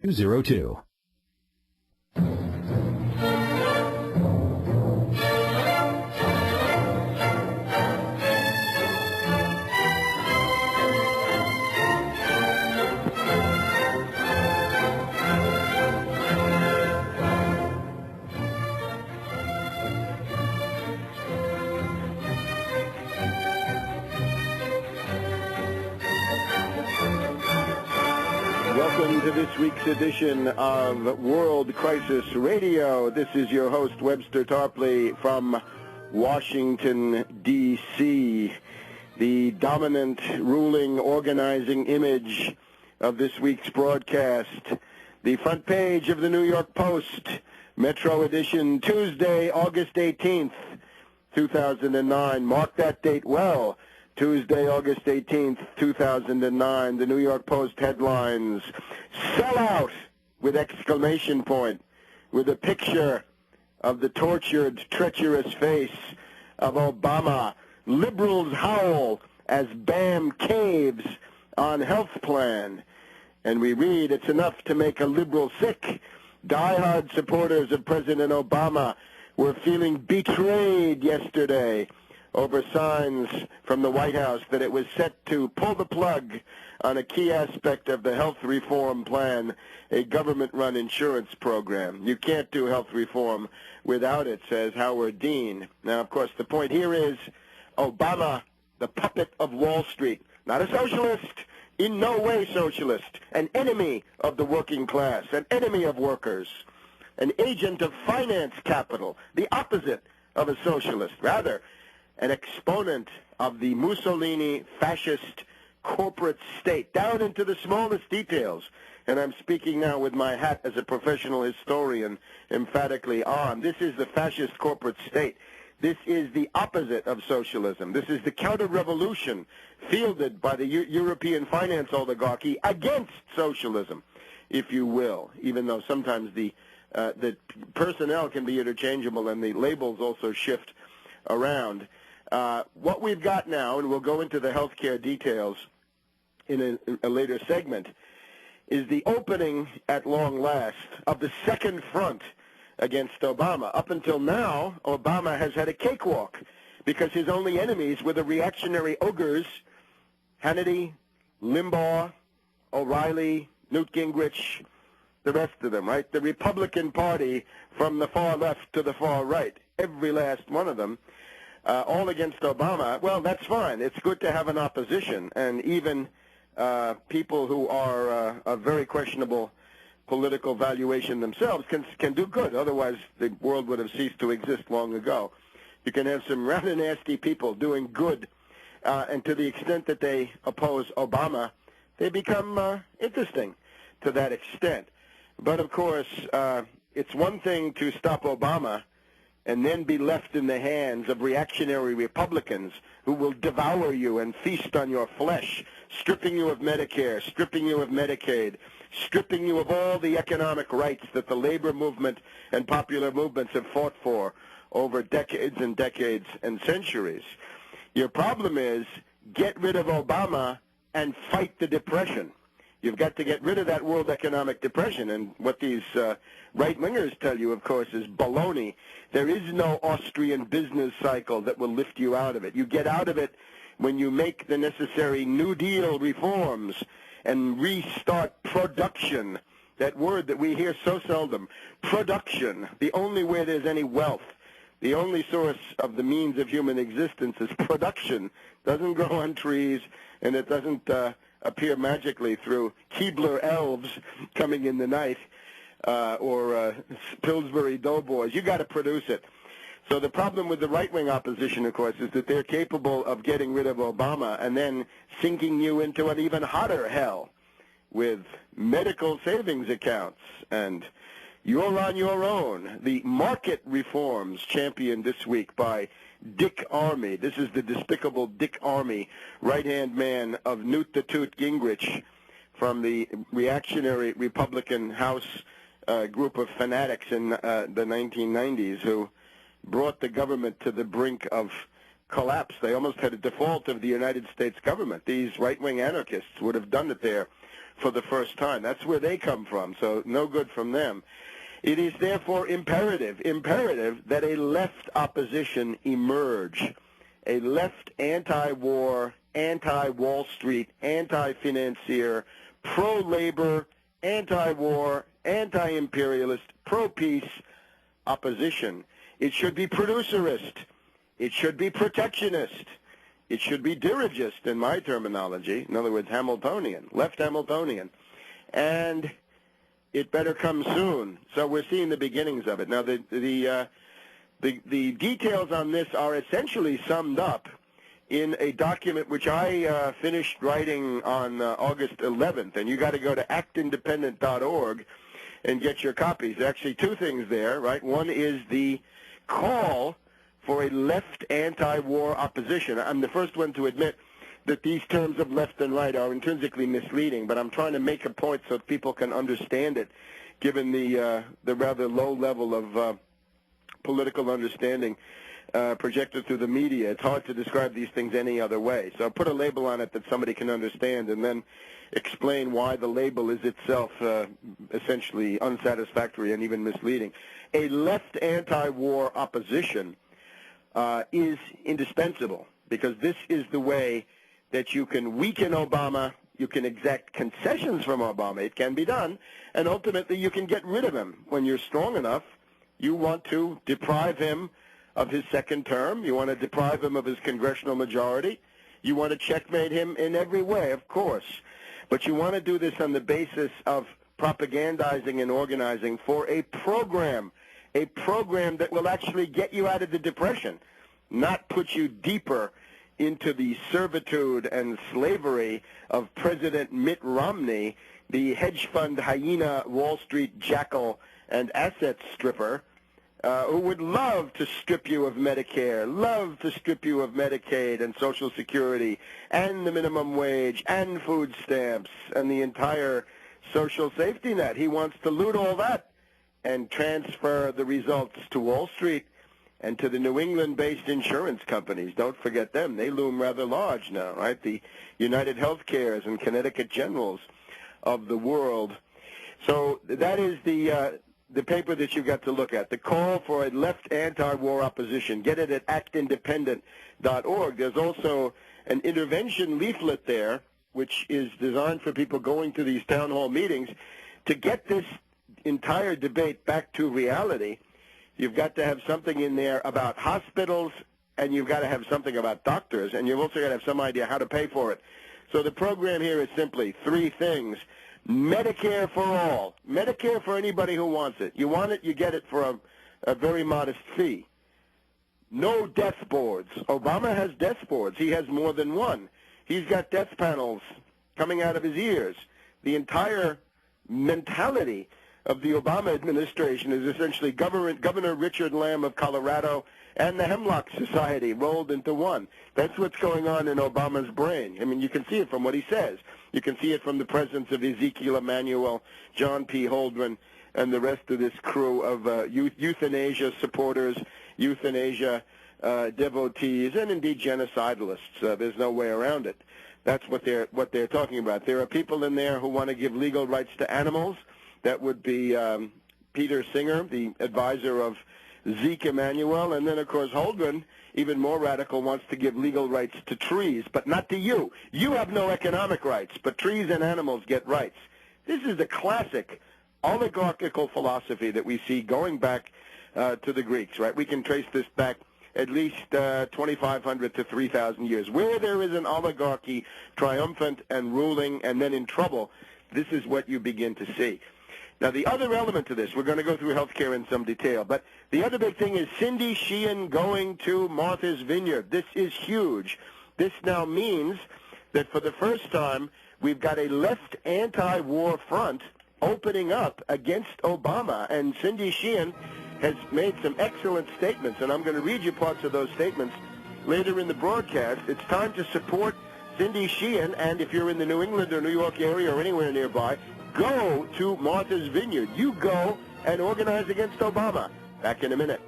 202. Welcome to this week's edition of World Crisis Radio. This is your host, Webster Tarpley, from Washington, D.C. The dominant, ruling, organizing image of this week's broadcast. The front page of the New York Post, Metro edition, Tuesday, August 18th, 2009. Mark that date well. Tuesday, August 18th, 2009, the New York Post headlines, "Sell out!" with exclamation point, with a picture of the tortured, treacherous face of Obama. Liberals howl as BAM caves on health plan. And we read, "It's enough to make a liberal sick." Diehard supporters of President Obama were feeling betrayed yesterday over signs from the White House that it was set to pull the plug on a key aspect of the health reform plan, a government-run insurance program. You can't do health reform without it, says Howard Dean. Now, of course, the point here is Obama, the puppet of Wall Street, not a socialist, in no way socialist, an enemy of the working class, an enemy of workers, an agent of finance capital, the opposite of a socialist, rather an exponent of the Mussolini fascist corporate state, down into the smallest details. And I'm speaking now with my hat as a professional historian emphatically on. This is the fascist corporate state. This is the opposite of socialism. This is the counter-revolution fielded by the European finance oligarchy against socialism, if you will, even though sometimes the personnel can be interchangeable and the labels also shift around. What we've got now, and we'll go into the healthcare details in a later segment, is the opening at long last of the second front against Obama. Up until now, Obama has had a cakewalk because his only enemies were the reactionary ogres, Hannity, Limbaugh, O'Reilly, Newt Gingrich, the rest of them, right? The Republican Party from the far left to the far right, every last one of them. All against Obama. Well, that's fine. It's good to have an opposition, and even people who are of very questionable political valuation themselves can do good. Otherwise, the world would have ceased to exist long ago. You can have some rather nasty people doing good, and to the extent that they oppose Obama, they become interesting to that extent. But, of course, it's one thing to stop Obama and then be left in the hands of reactionary Republicans who will devour you and feast on your flesh, stripping you of Medicare, stripping you of Medicaid, stripping you of all the economic rights that the labor movement and popular movements have fought for over decades and decades and centuries. Your problem is get rid of Obama and fight the depression. You've got to get rid of that world economic depression. And what these right-wingers tell you, of course, is baloney. There is no Austrian business cycle that will lift you out of it. You get out of it when you make the necessary New Deal reforms and restart production, that word that we hear so seldom. Production, the only way there's any wealth. The only source of the means of human existence is production. It doesn't grow on trees, and it doesn't appear magically through Keebler elves coming in the night or Pillsbury doughboys. You got to produce it. So the problem with the right-wing opposition, of course, is that they're capable of getting rid of Obama and then sinking you into an even hotter hell with medical savings accounts. And you're on your own. The market reforms championed this week by Dick Armey. This is the despicable Dick Armey, right-hand man of Newt the Toot Gingrich from the reactionary Republican House group of fanatics in the 1990s who brought the government to the brink of collapse. They almost had a default of the United States government. These right-wing anarchists would have done it there for the first time. That's where they come from, so no good from them. It is therefore imperative that a left opposition emerge, a left anti-war, anti-Wall Street, anti-financier, pro-labor, anti-war, anti-imperialist, pro-peace opposition. It should be producerist. It should be protectionist. It should be dirigist in my terminology. In other words, Hamiltonian, left Hamiltonian. And it better come soon. So we're seeing the beginnings of it. Now, the details on this are essentially summed up in a document which I finished writing on August 11th, and you got to go to actindependent.org and get your copies. There are actually two things there, right? One is the call for a left anti-war opposition. I'm the first one to admit that these terms of left and right are intrinsically misleading, but I'm trying to make a point so people can understand it, given the rather low level of political understanding projected through the media. It's hard to describe these things any other way. So put a label on it that somebody can understand, and then explain why the label is itself essentially unsatisfactory and even misleading. A left anti-war opposition is indispensable, because this is the way that you can weaken Obama, you can exact concessions from Obama. It can be done, and ultimately you can get rid of him. When you're strong enough, you want to deprive him of his second term. You want to deprive him of his congressional majority. You want to checkmate him in every way, of course. But you want to do this on the basis of propagandizing and organizing for a program that will actually get you out of the depression, not put you deeper into the servitude and slavery of President Mitt Romney, the hedge fund hyena, Wall Street jackal, and asset stripper, who would love to strip you of Medicare, love to strip you of Medicaid and Social Security and the minimum wage and food stamps and the entire social safety net. He wants to loot all that and transfer the results to Wall Street and to the New England-based insurance companies. Don't forget them. They loom rather large now, right? The United Healthcares and Connecticut Generals of the world. So that is the paper that you've got to look at, the call for a left anti-war opposition. Get it at actindependent.org. There's also an intervention leaflet there, which is designed for people going to these town hall meetings. To get this entire debate back to reality, you've got to have something in there about hospitals, and you've got to have something about doctors, and you've also got to have some idea how to pay for it. So the program here is simply three things. Medicare for all. Medicare for anybody who wants it. You want it, you get it for a very modest fee. No death boards. Obama has death boards. He has more than one. He's got death panels coming out of his ears. The entire mentality of the Obama administration is essentially Governor Richard Lamb of Colorado and the Hemlock Society rolled into one. That's what's going on in Obama's brain. I mean, you can see it from what he says. You can see it from the presence of Ezekiel Emanuel, John P. Holdren, and the rest of this crew of euthanasia supporters, euthanasia devotees, and indeed genocidalists. There's no way around it. That's what they're talking about. There are people in there who want to give legal rights to animals. That would be Peter Singer, the advisor of Zeke Emanuel, and then, of course, Holdren, even more radical, wants to give legal rights to trees, but not to you. You have no economic rights, but trees and animals get rights. This is the classic oligarchical philosophy that we see going back to the Greeks, right? We can trace this back at least 2,500 to 3,000 years. Where there is an oligarchy triumphant and ruling and then in trouble, this is what you begin to see. Now, the other element to this, we're going to go through health care in some detail, but the other big thing is Cindy Sheehan going to Martha's Vineyard. This is huge. This now means that for the first time, we've got a left anti-war front opening up against Obama, and Cindy Sheehan has made some excellent statements, and I'm going to read you parts of those statements later in the broadcast. It's time to support Cindy Sheehan, and if you're in the New England or New York area or anywhere nearby, go to Martha's Vineyard. You go and organize against Obama. Back in a minute.